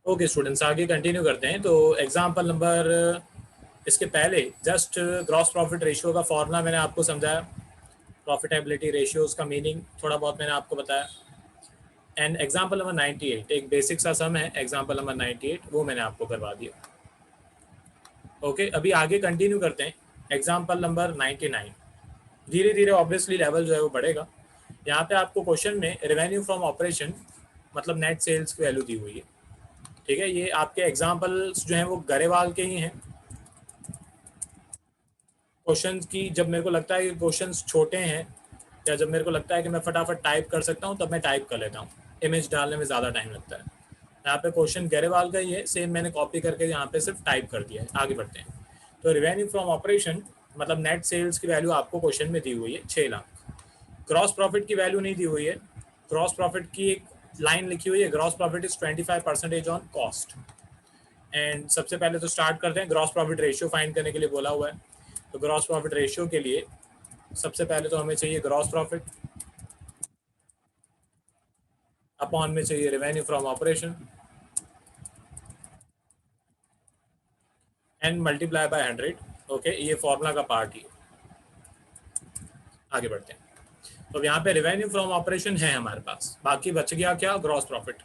Okay students, आगे continue करते हैं। तो एग्जाम्पल नंबर, इसके पहले जस्ट ग्रॉस प्रॉफिट रेशियो का फॉर्मूला मैंने आपको समझाया, प्रॉफिटेबिलिटी रेशियोज का मीनिंग थोड़ा बहुत मैंने आपको बताया। एंड एग्जाम्पल नंबर 98 एक बेसिक सा सम है, एग्जाम्पल नंबर 98 वो मैंने आपको करवा दिया। ओके, अभी आगे कंटिन्यू करते हैं। एग्जाम्पल नंबर 99, धीरे धीरे ऑब्वियसली लेवल जो है वो बढ़ेगा। यहाँ पे आपको क्वेश्चन में रेवेन्यू फ्रॉम ऑपरेशन मतलब नेट सेल्स की वैल्यू दी हुई है। ठीक है, ये आपके एग्जाम्पल्स जो हैं वो गरेवाल के ही हैं। क्वेश्चंस की जब मेरे को लगता है कि क्वेश्चंस छोटे हैं या जब मेरे को लगता है कि मैं फटाफट टाइप कर सकता हूँ तब मैं टाइप कर लेता हूँ, इमेज डालने में ज़्यादा टाइम लगता है। यहाँ पे क्वेश्चन गरेवाल का ही है, सेम मैंने कॉपी करके यहाँ पे सिर्फ टाइप कर दिया है। आगे बढ़ते हैं। तो रेवेन्यू फ्रॉम ऑपरेशन मतलब नेट सेल्स की वैल्यू आपको क्वेश्चन में दी हुई है 6 लाख। ग्रॉस प्रॉफिट की वैल्यू नहीं दी हुई है। ग्रॉस प्रॉफिट की एक लाइन लिखी हुई है, gross profit is 25% on cost. And सबसे पहले तो स्टार्ट करते हैं, ग्रॉस प्रॉफिट रेशियो फाइंड करने के लिए बोला हुआ है। तो ग्रॉस प्रॉफिट रेशियो के लिए सबसे पहले तो हमें चाहिए ग्रॉस प्रॉफिट, अपॉन में चाहिए revenue from operation and multiply by 100। Okay, ये फॉर्मूला का पार्ट ही है। आगे बढ़ते हैं। तो यहाँ पे रेवेन्यू फ्रॉम ऑपरेशन है हमारे पास, बाकी बच गया क्या, ग्रॉस प्रॉफिट।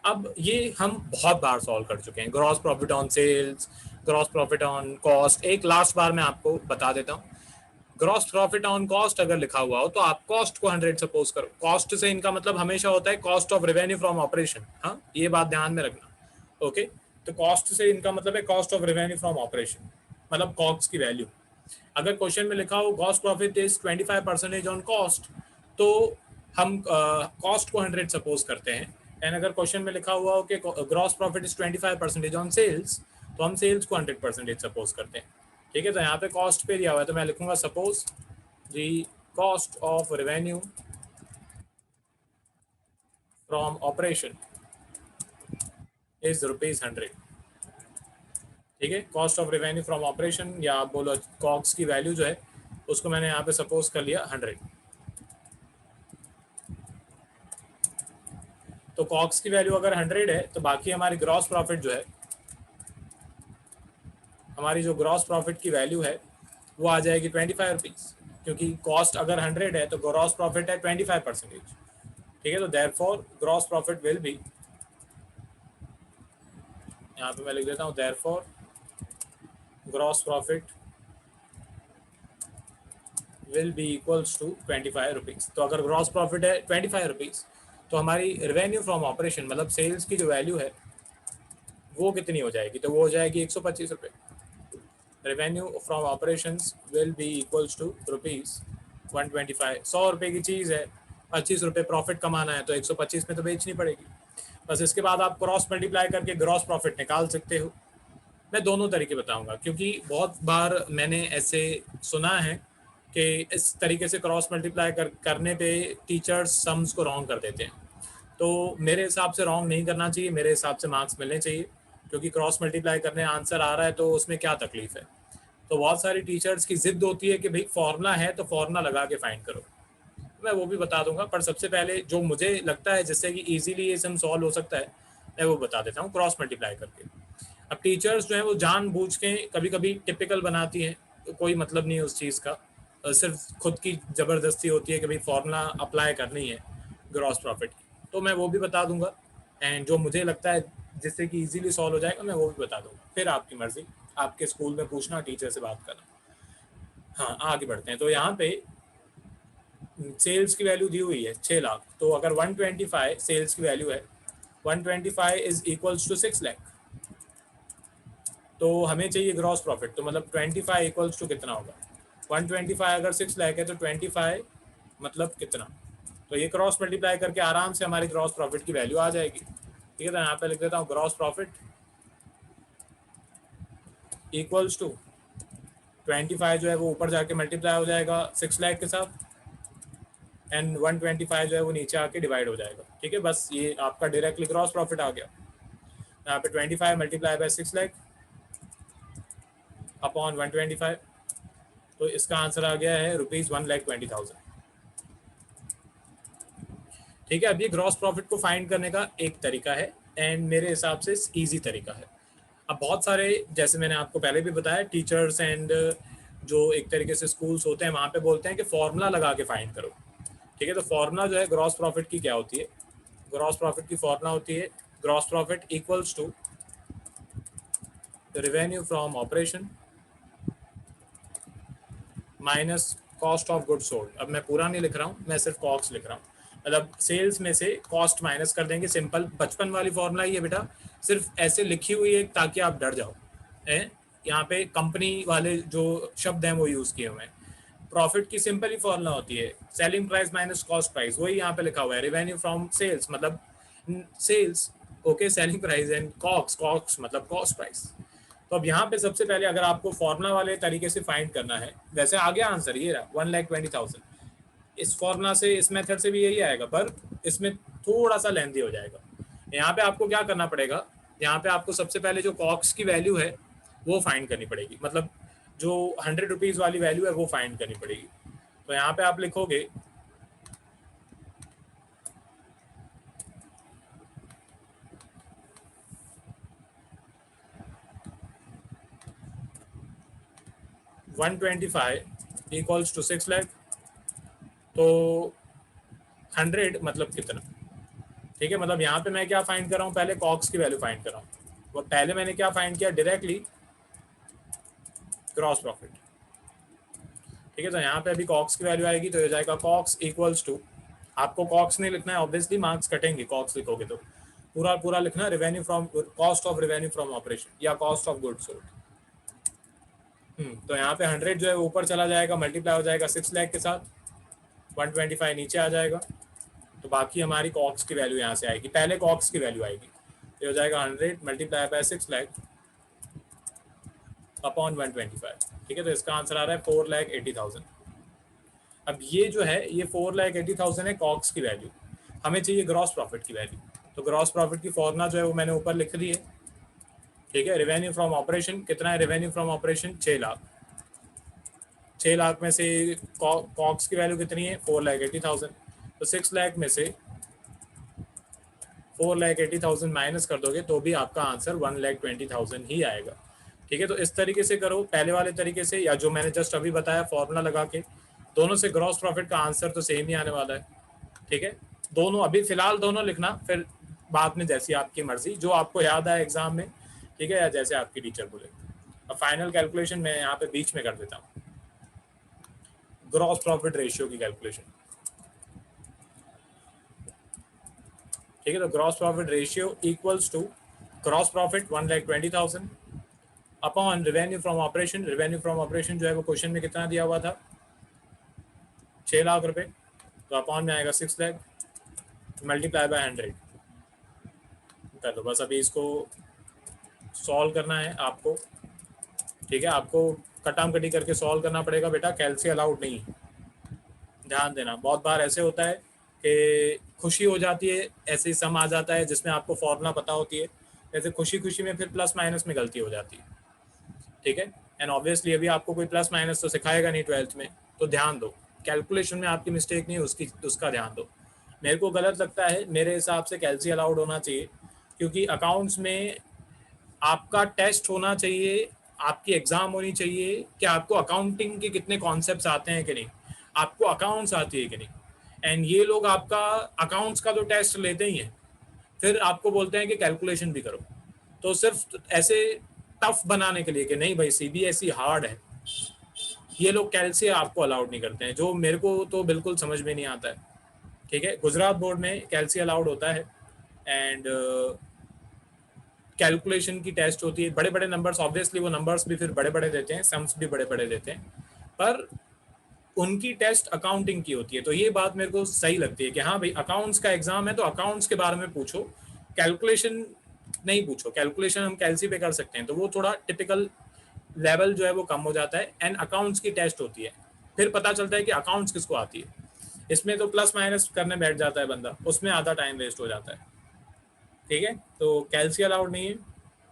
अब ये हम बहुत बार सॉल्व कर चुके हैं, gross profit on sales, gross profit on cost. एक लास्ट बार मैं आपको बता देता हूँ, ग्रॉस प्रॉफिट ऑन कॉस्ट अगर लिखा हुआ हो तो आप कॉस्ट को 100 सपोज करो। कॉस्ट से इनका मतलब हमेशा होता है cost of revenue from operation. हाँ, ये बात ध्यान में रखना। ओके, तो कॉस्ट से इनका मतलब है cost of revenue from operation, मतलब कॉस्ट की वैल्यू। अगर क्वेश्चन में लिखा हो gross profit is 25% on cost, तो हम कॉस्ट को 100 सपोज करते हैं। एंड अगर क्वेश्चन में लिखा हुआ हो कि gross profit is 25% on sales, तो हम सेल्स को 100% सपोज करते हैं। ठीक है, तो यहाँ पे कॉस्ट पे दिया हुआ है तो मैं लिखूंगा suppose the cost of revenue from operation is ₹100। ठीक है, cost of revenue from operation या आप बोलो कॉक्स की वैल्यू जो है उसको मैंने यहाँ पे सपोज कर लिया 100। तो कॉक्स की वैल्यू अगर 100 है तो बाकी हमारी ग्रॉस प्रॉफिट जो है, हमारी जो ग्रॉस प्रॉफिट की वैल्यू है वो आ जाएगी 25 रुपीज़, क्योंकि कॉस्ट अगर 100 है तो ग्रॉस प्रॉफिट है 25%। ठीक है, तो therefore gross profit will be, यहाँ पे मैं लिख देता हूँ therefore gross profit will be equals to 25 rupees. तो अगर ग्रॉस प्रॉफिट है 25 रुपीज़ तो हमारी रेवेन्यू फ्रॉम ऑपरेशन मतलब सेल्स की जो वैल्यू है वो कितनी हो जाएगी, तो वो हो जाएगी 125 रुपये। Revenue from operations will be equals to ₹125। 100 रुपये की चीज़ है, 25 रुपये प्रॉफिट कमाना है तो 125 में तो बेचनी पड़ेगी। बस इसके बाद आप क्रॉस मल्टीप्लाई करके ग्रॉस प्रॉफिट निकाल सकते हो। मैं दोनों तरीके बताऊंगा क्योंकि बहुत बार मैंने ऐसे सुना है कि इस तरीके से क्रॉस मल्टीप्लाई करने पे टीचर्स सम्स को रॉन्ग कर देते हैं। तो मेरे हिसाब से रॉन्ग नहीं करना चाहिए, मेरे हिसाब से मार्क्स मिलने चाहिए, क्योंकि क्रॉस मल्टीप्लाई करने आंसर आ रहा है तो उसमें क्या तकलीफ है। तो बहुत सारी टीचर्स की जिद होती है कि भाई फॉर्मूला है तो फॉर्मूला लगा के फाइंड करो। मैं वो भी बता दूंगा, पर सबसे पहले जो मुझे लगता है जिससे कि इजीली ये सम सॉल्व हो सकता है मैं वो बता देता हूँ क्रॉस मल्टीप्लाई करके। अब टीचर्स जो है वो जानबूझ के कभी कभी टिपिकल बनाती हैं, तो कोई मतलब नहीं है उस चीज़ का, सिर्फ खुद की ज़बरदस्ती होती है कि भाई फॉर्मूला अप्लाई करनी है ग्रॉस प्रॉफिट की। तो मैं वो भी बता दूंगा, एंड जो मुझे लगता है जिससे कि इजीली सॉल्व हो जाएगा मैं वो भी बता दूंगा। फिर आपकी मर्जी, आपके स्कूल में पूछना, टीचर से बात करना। हाँ, आगे बढ़ते हैं। तो यहाँ पे सेल्स की वैल्यू दी हुई है 6 लाख, तो अगर 125 सेल्स की वैल्यू है, 125 इज इक्वल्स टू 6 लाख, तो हमें चाहिए ग्रॉस प्रॉफिट। तो मतलब 25 इक्वल्स टू कितना होगा, 125 अगर 6 लाख है तो 25 मतलब कितना, तो ये क्रॉस मल्टीप्लाई करके आराम से हमारी ग्रॉस प्रॉफिट की वैल्यू आ जाएगी। ठीक है, तो यहाँ पे लिख देता हूँ ग्रॉस प्रॉफिट इक्वल्स टू 25 जो है वो ऊपर जाके मल्टीप्लाई हो जाएगा 6 लाख के साथ, एंड 125 जो है वो नीचे आके डिवाइड हो जाएगा। ठीक है, बस ये आपका डायरेक्टली ग्रॉस प्रॉफिट आ गया। यहाँ पे 25 मल्टीप्लाई बाय 6 लाख अपॉन 125, तो इसका आंसर आ गया है ₹1,20,000। ठीक है, अब ये ग्रॉस प्रॉफिट को फाइंड करने का एक तरीका है, एंड मेरे हिसाब से ईजी तरीका है। अब बहुत सारे, जैसे मैंने आपको पहले भी बताया, टीचर्स एंड जो एक तरीके से स्कूल्स होते हैं वहाँ पे बोलते हैं कि फॉर्मूला लगा के फाइंड करो। ठीक है, तो फॉर्मूला जो है ग्रॉस प्रॉफिट की क्या होती है, ग्रॉस प्रॉफिट की फॉर्मूला होती है gross profit equals to revenue from operation minus cost of good sold. अब मैं पूरा नहीं लिख रहा हूँ, मैं सिर्फ कॉस्ट लिख रहा हूँ। मतलब सेल्स में से कॉस्ट माइनस कर देंगे, सिंपल बचपन वाली फॉर्मूला ही है बेटा, सिर्फ ऐसे लिखी हुई है ताकि आप डर जाओ। यहाँ पे कंपनी वाले जो शब्द हैं वो यूज़ किए हुए हैं। प्रॉफिट की सिंपल ही फॉर्मूला होती है selling price minus cost price, वही यहाँ पे लिखा हुआ है। रेवेन्यू फ्रॉम सेल्स मतलब sales, okay, selling price and cogs, cogs मतलब कॉस्ट प्राइस। तो अब यहाँ पे सबसे पहले अगर आपको फॉर्मूला वाले तरीके से फाइंड करना है, वैसे आ गया आंसर, ये रहा 1,20,000। इस फॉर्मूला से, इस मेथड से भी यही आएगा, पर इसमें थोड़ा सा लेंथी हो जाएगा। यहाँ पे आपको क्या करना पड़ेगा, यहाँ पे आपको सबसे पहले जो कॉक्स की वैल्यू है वो फाइंड करनी पड़ेगी, मतलब जो 100 रुपीज़ वाली वैल्यू है वो फाइंड करनी पड़ेगी। तो यहाँ पे आप लिखोगे 125 इक्वल्स टू 6 लाख। तो 100 मतलब कितना, ठीक है, मतलब यहाँ पे मैं क्या फाइंड कर रहा हूँ, पहले कॉक्स की वैल्यू फाइंड कर रहा हूँ। वो पहले मैंने क्या फाइंड किया, डायरेक्टली क्रॉस प्रॉफिट। ठीक है, तो यहाँ पे अभी कॉक्स की वैल्यू आएगी तो हो जाएगा कॉक्स इक्वल्स टू, आपको कॉक्स नहीं लिखना है ऑब्वियसली, मार्क्स कटेंगे कॉक्स लिखोगे तो, पूरा पूरा लिखना revenue from, cost of revenue from operation या कॉस्ट ऑफ गुड्स सोल्ड। तो यहाँ पे 100 जो है ऊपर चला जाएगा, मल्टीप्लाई हो जाएगा 6 लाख के साथ, 125 नीचे आ जाएगा। तो बाकी हमारी कॉक्स की वैल्यू यहाँ से आएगी, पहले कॉक्स की वैल्यू आएगी, ये हो जाएगा 100 मल्टीप्लाई बाय 6 लाख अपॉन 125। ठीक है, तो इसका आंसर आ रहा है 4,80,000। अब ये जो है ये 4,80,000 है कॉक्स की वैल्यू, हमें चाहिए ग्रॉस प्रॉफिट की वैल्यू। तो ग्रॉस प्रॉफिट की फॉर्मूला जो है वो मैंने ऊपर लिख दी है। ठीक है, रेवेन्यू फ्रॉम ऑपरेशन कितना है, revenue from operation 6 lakh. 6 lakh में से कॉक्स की वैल्यू कितनी है, 4,80,000। तो 6 लाख में से 4,80,000 माइनस कर दोगे तो भी आपका आंसर 1,20,000 ही आएगा। ठीक है, तो इस तरीके से करो, पहले वाले तरीके से या जो मैंने जस्ट अभी बताया फॉर्मूला लगा के, दोनों से ग्रॉस प्रॉफिट का आंसर तो सेम ही आने वाला है। ठीक है, दोनों अभी फिलहाल दोनों लिखना, फिर बाद में जैसी आपकी मर्जी, जो आपको याद आए एग्जाम में, ठीक है, या जैसे आपकी टीचर बोले। अब फाइनल कैलकुलेशन मैं यहाँ पे बीच में कर देता हूँ, ग्रॉस प्रॉफिट रेशियो की कैलकुलेशन। ठीक है, तो gross profit ratio equals to gross profit 1,20,000 upon revenue from operation. Revenue from operation जो है वो क्वेश्चन में कितना दिया हुआ था, 6 लाख रुपए, तो अपॉन में आएगा 6 लाख मल्टीप्लाई बाय 100 कर दो। बस अभी इसको सॉल्व करना है आपको। ठीक है, आपको कटाम कटी करके सॉल्व करना पड़ेगा बेटा, कैलसी अलाउड नहीं है, ध्यान देना। बहुत बार ऐसे होता है कि खुशी हो जाती है, ऐसे ही सम आ जाता है जिसमें आपको फॉर्मूला पता होती है, जैसे खुशी खुशी में फिर प्लस माइनस में गलती हो जाती है। ठीक है, एंड ऑब्वियसली अभी आपको कोई प्लस माइनस तो सिखाएगा नहीं 12th में, तो ध्यान दो कैलकुलेशन में आपकी मिस्टेक नहीं, उसका ध्यान दो। मेरे को गलत लगता है, मेरे हिसाब से कैलसी अलाउड होना चाहिए, क्योंकि अकाउंट्स में आपका टेस्ट होना चाहिए, आपकी एग्जाम होनी चाहिए कि आपको अकाउंटिंग के कितने कॉन्सेप्ट्स आते हैं कि नहीं, आपको अकाउंट्स आती है कि नहीं। एंड ये लोग आपका अकाउंट्स का तो टेस्ट लेते ही हैं, फिर आपको बोलते हैं कि कैलकुलेशन भी करो, तो सिर्फ ऐसे टफ बनाने के लिए कि नहीं भाई सीबीएसई हार्ड है, ये लोग कैलसी आपको अलाउड नहीं करते हैं, जो मेरे को तो बिल्कुल समझ में नहीं आता है। ठीक है, गुजरात बोर्ड में कैलसी अलाउड होता है एंड कैलकुलेशन की टेस्ट होती है, बड़े बड़े नंबर्स, ऑब्वियसली वो नंबर्स भी फिर बड़े बड़े देते हैं, सम्स भी बड़े बड़े देते हैं, पर उनकी टेस्ट अकाउंटिंग की होती है। तो ये बात मेरे को सही लगती है कि हाँ भाई अकाउंट्स का एग्जाम है तो अकाउंट्स के बारे में पूछो, कैलकुलेशन नहीं पूछो। कैलकुलेशन हम कैलसी पे कर सकते हैं, तो वो थोड़ा टिपिकल लेवल जो है वो कम हो जाता है, एंड अकाउंट्स की टेस्ट होती है, फिर पता चलता है कि अकाउंट्स किसको आती है। इसमें तो प्लस माइनस करने बैठ जाता है बंदा, उसमें आधा टाइम वेस्ट हो जाता है। ठीक है, तो कैलसी अलाउड नहीं है,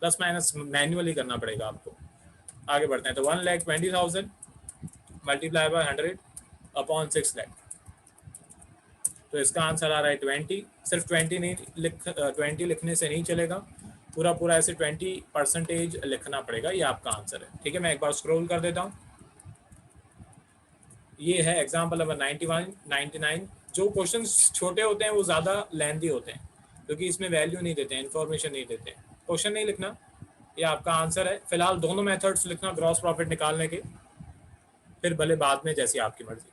प्लस माइनस मैन्युअली करना पड़ेगा आपको। आगे बढ़ते हैं, तो 1,20,000 मल्टीप्लाई बाय 100 अपॉन 6 लाख। तो इसका आंसर आ रहा है 20। सिर्फ 20 नहीं 20 लिखने से नहीं चलेगा, पूरा पूरा ऐसे 20% लिखना पड़ेगा। ये आपका आंसर है। ठीक है, मैं एक बार स्क्रॉल कर देता हूँ। ये है एग्जाम्पल नंबर 91, 99। जो क्वेश्चन छोटे होते हैं वो ज़्यादा लेंथी होते हैं, क्योंकि इसमें वैल्यू नहीं देते हैं, इन्फॉर्मेशन नहीं देते हैं। क्वेश्चन नहीं लिखना, ये आपका आंसर है। फिलहाल दोनों मेथड्स लिखना ग्रॉस प्रॉफिट निकालने के, फिर भले बाद में जैसी आपकी मर्जी।